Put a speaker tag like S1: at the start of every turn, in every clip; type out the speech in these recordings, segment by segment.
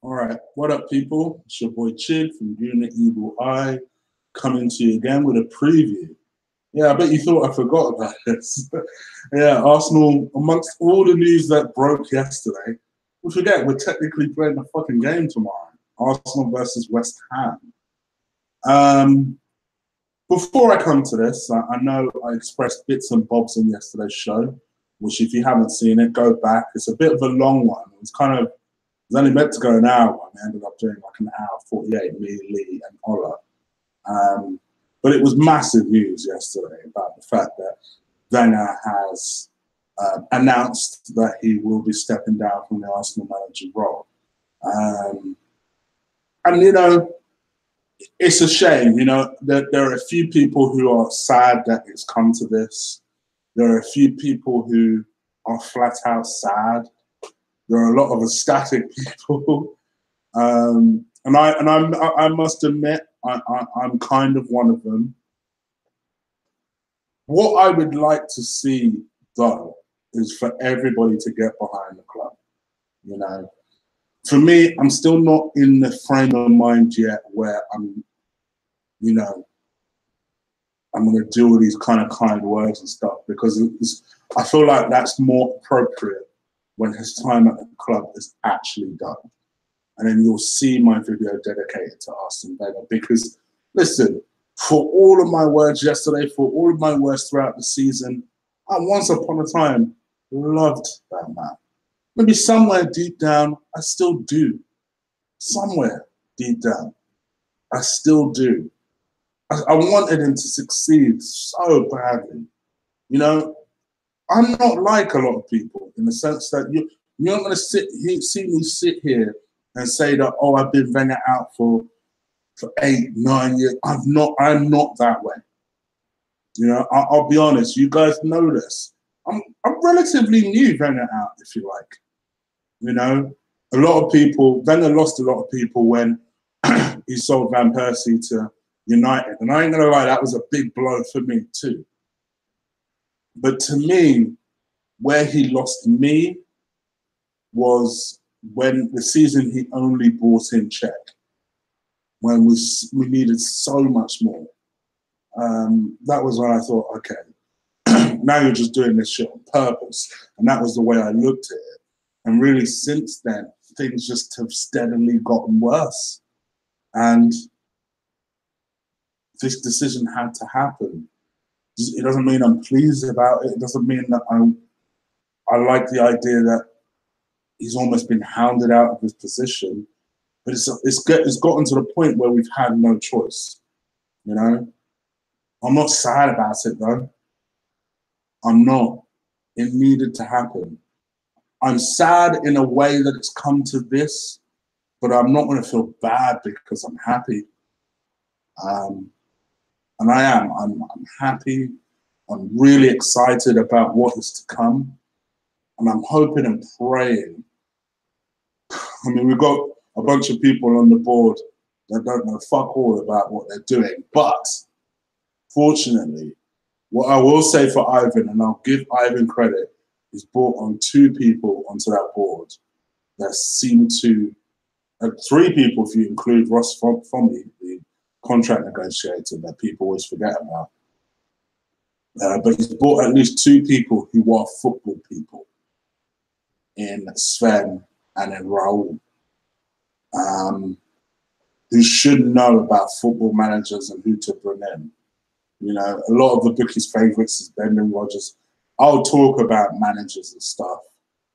S1: All right, what up, people? It's your boy Chid from Unit Evil Eye, coming to you again with a preview. Yeah, I bet you thought I forgot about this. Yeah, Arsenal, amongst all the news that broke yesterday, we forget we're technically playing a fucking game tomorrow. Arsenal versus West Ham. Um, Before I come to this, I know I expressed bits and bobs in yesterday's show, which if you haven't seen it, go back. It's a bit of a long one. It was only meant to go an hour, and I ended up doing like an hour 48, me, Lee, and Ola. But it was massive news yesterday about the fact that Wenger has announced that he will be stepping down from the Arsenal manager role. And, you know, it's a shame, you know, that there are a few people who are sad that it's come to this. There are a few people who are flat out sad. There are a lot of ecstatic people. I must admit, I'm kind of one of them. What I would like to see, though, is for everybody to get behind the club. You know, for me, I'm still not in the frame of mind yet where you know, I'm going to do all these kind words and stuff because I feel like that's more appropriate when his time at the club is actually done. And then you'll see my video dedicated to Arsene Wenger because, listen, for all of my words yesterday, for all of my words throughout the season, I once upon a time loved that man. Maybe somewhere deep down, I still do. Somewhere deep down, I still do. I wanted him to succeed so badly. You know, I'm not like a lot of people in the sense that you're not going to see me sit here and say that, oh, I've been Wenger out for 8, 9 years. I'm not that way. You know, I'll be honest. You guys know this. I'm relatively new Wenger out, if you like. You know, a lot of people, Wenger lost a lot of people when he sold Van Persie to United. And I ain't going to lie, that was a big blow for me too. But to me, where he lost me was when the season he only brought in Czech, when we needed so much more. That was when I thought, okay, now you're just doing this shit on purpose. And that was the way I looked at it. And really, since then, things just have steadily gotten worse. And this decision had to happen. It doesn't mean I'm pleased about it. It doesn't mean that I like the idea that he's almost been hounded out of his position. But it's gotten to the point where we've had no choice. You know? I'm not sad about it, though. I'm not. It needed to happen. I'm sad in a way that it's come to this, but I'm not going to feel bad because I'm happy. And I am. I'm happy. I'm really excited about what is to come. And I'm hoping and praying. I mean, we've got a bunch of people on the board that don't know fuck all about what they're doing. But fortunately, what I will say for Ivan, and I'll give Ivan credit, he's brought on 2 people onto that board that seem to, 3 people if you include Ross Fommy, the contract negotiator that people always forget about. But he's brought at least 2 people who are football people in Sven and in Raul, who should know about football managers and who to bring in. You know, a lot of the bookies' favourites is Brendan Rodgers. I'll talk about managers and stuff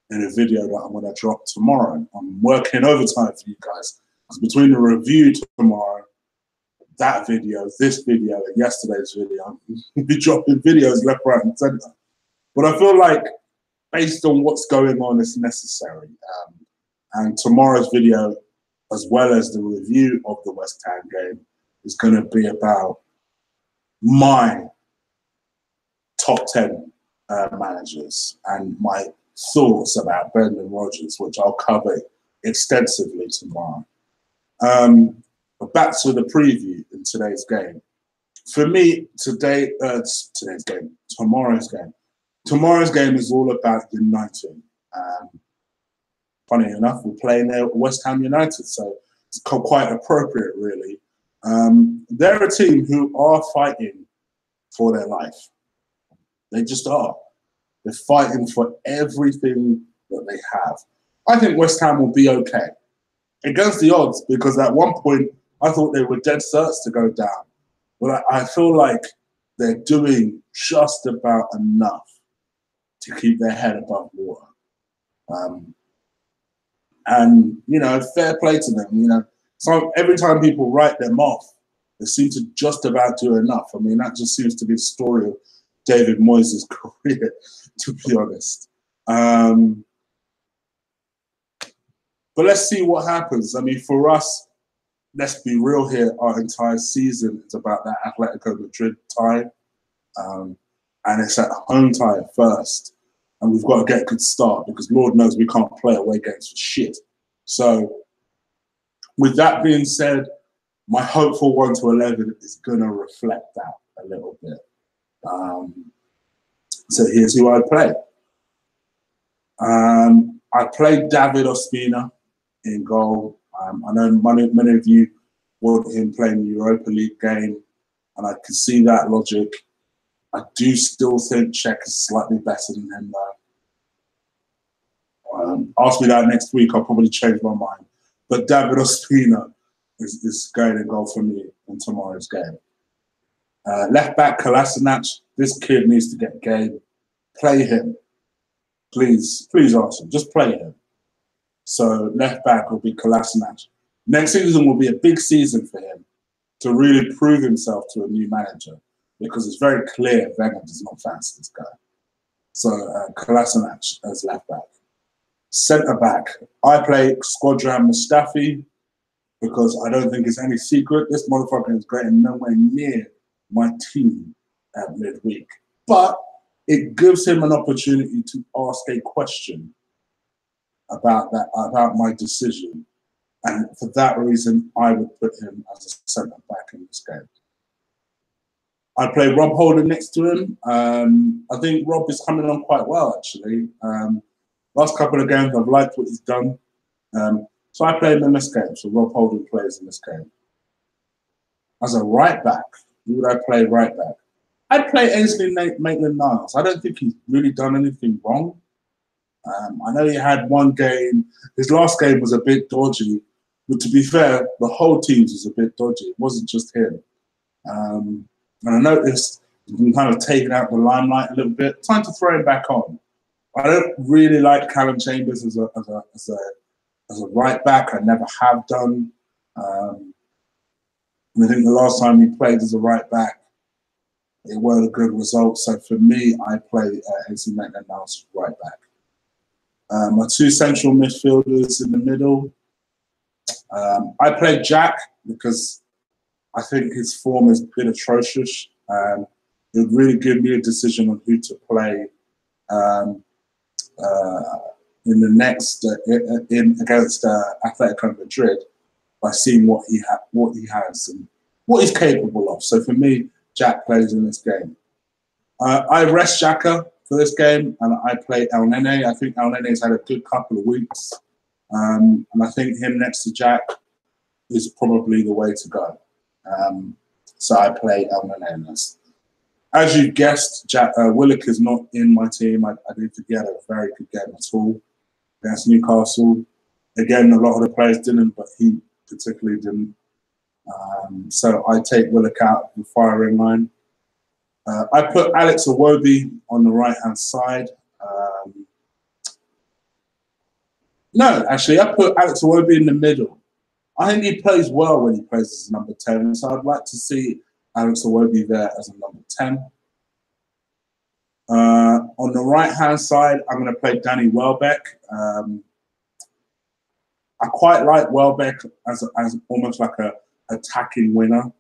S1: in a video that I'm going to drop tomorrow. I'm working overtime for you guys. Because between the review tomorrow, that video, this video, and yesterday's video, I'll be dropping videos left, right, and centre. But I feel like, based on what's going on, it's necessary. And tomorrow's video, as well as the review of the West Ham game, is going to be about my top 10 managers and my thoughts about Brendan Rodgers, which I'll cover extensively tomorrow. But back to the preview in today's game. For me, tomorrow's game is all about uniting. funny enough, we're playing there at West Ham United, so it's quite appropriate, really. They're a team who are fighting for their life. They just are. They're fighting for everything that they have. I think West Ham will be okay against the odds, because at one point I thought they were dead certs to go down. But I feel like they're doing just about enough to keep their head above water. And, you know, fair play to them. You know, so every time people write them off, they seem to just about do enough. I mean, that just seems to be the story of David Moyes' career, to be honest. But let's see what happens. I mean, for us, let's be real here, our entire season is about that Atletico Madrid tie. And it's at home tie first. And we've got to get a good start, because Lord knows we can't play away games for shit. So with that being said, my hopeful 1-11 is going to reflect that a little bit. So here's who I play. I played David Ospina in goal. I know many of you want him playing the Europa League game, and I can see that logic. I do still think Czech is slightly better than him, though. Ask me that next week, I'll probably change my mind. But David Ospina is going in goal for me in tomorrow's game. Left back Kolasinac, this kid needs to get game. Play him. Please ask him. Just play him. So left back will be Kolasinac. Next season will be a big season for him to really prove himself to a new manager, because it's very clear Wenger does not fancy this guy. So Kolasinac as left back. Centre back, I play Squadram Mustafi, because I don't think it's any secret this motherfucker is getting nowhere near my team at midweek. But it gives him an opportunity to ask a question about my decision. And for that reason, I would put him as a centre back in this game. I play Rob Holding next to him. I think Rob is coming on quite well, actually. Last couple of games, I've liked what he's done. So I play him in this game. So Rob Holding plays in this game. As a right back, who would I play right back? I'd play Ainsley Maitland-Niles. I don't think he's really done anything wrong. I know he had one game. His last game was a bit dodgy. But to be fair, the whole team was a bit dodgy. It wasn't just him. And I noticed he's been kind of taken out the limelight a little bit. Time to throw him back on. I don't really like Callum Chambers as a right back. I never have done. And I think the last time he played as a right back, it weren't a good result. So for me, I play Ainsley Maitland-Niles right back. My two central midfielders in the middle. I played Jack because I think his form has been atrocious. It would really give me a decision on who to play in the next against Atletico Madrid by seeing what he has and what he's capable of. So for me, Jack plays in this game. I rest Xhaka for this game, and I play El Nene. I think El Nene's had a good couple of weeks, and I think him next to Jack is probably the way to go. So I play El Nene in this. As you guessed, Willock is not in my team. I didn't think he had a very good game at all against Newcastle. Again, a lot of the players didn't, but he particularly didn't. So I take Willock out of the firing line. I put Alex Iwobi on the right-hand side. No, actually, I put Alex Iwobi in the middle. I think he plays well when he plays as number 10, so I'd like to see Alex Iwobi there as a number 10. On the right-hand side, I'm going to play Danny Welbeck. I quite like Welbeck as almost like a attacking winner.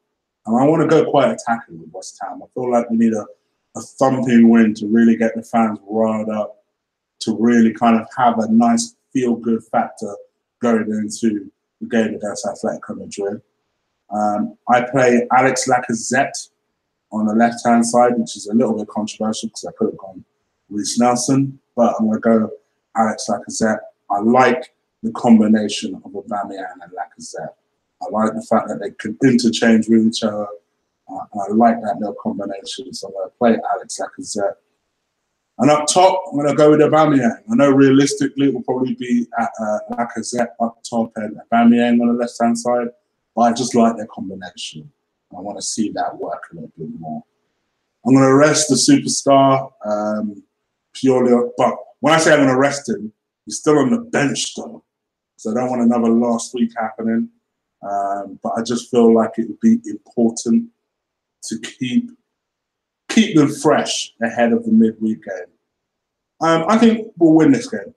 S1: And I want to go quite attacking with West Ham. I feel like we need a thumping win to really get the fans riled up, to really kind of have a nice feel-good factor going into the game against Atletico Madrid. I play Alex Lacazette on the left-hand side, which is a little bit controversial because I could have gone Reece Nelson, but I'm going to go Alex Lacazette. I like the combination of Aubameyang and Lacazette. I like the fact that they could interchange with each other. I like that little combination. So I'm going to play Alex Lacazette. And up top, I'm going to go with Aubameyang. I know realistically it will probably be at Lacazette up top and Aubameyang on the left-hand side, but I just like their combination. I want to see that work a little bit more. I'm going to rest the superstar purely, but when I say I'm going to rest him, he's still on the bench though. So I don't want another last week happening. But I just feel like it would be important to keep them fresh ahead of the midweek game. I think we'll win this game.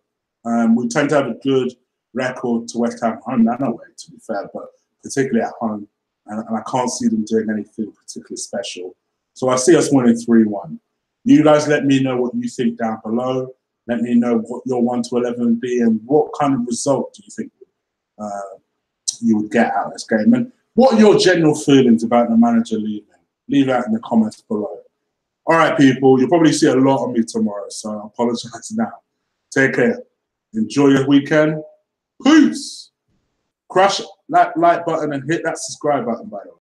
S1: We tend to have a good record to West Ham home and away, to be fair, but particularly at home. And I can't see them doing anything particularly special. So I see us winning 3-1. You guys let me know what you think down below. Let me know what your 1 to 11 would be and what kind of result do you think you would get out of this game. And what are your general feelings about the manager leaving? Leave that in the comments below. All right, people, you'll probably see a lot of me tomorrow, so I apologize now. Take care. Enjoy your weekend. Peace. Crush that like button and hit that subscribe button, by the way.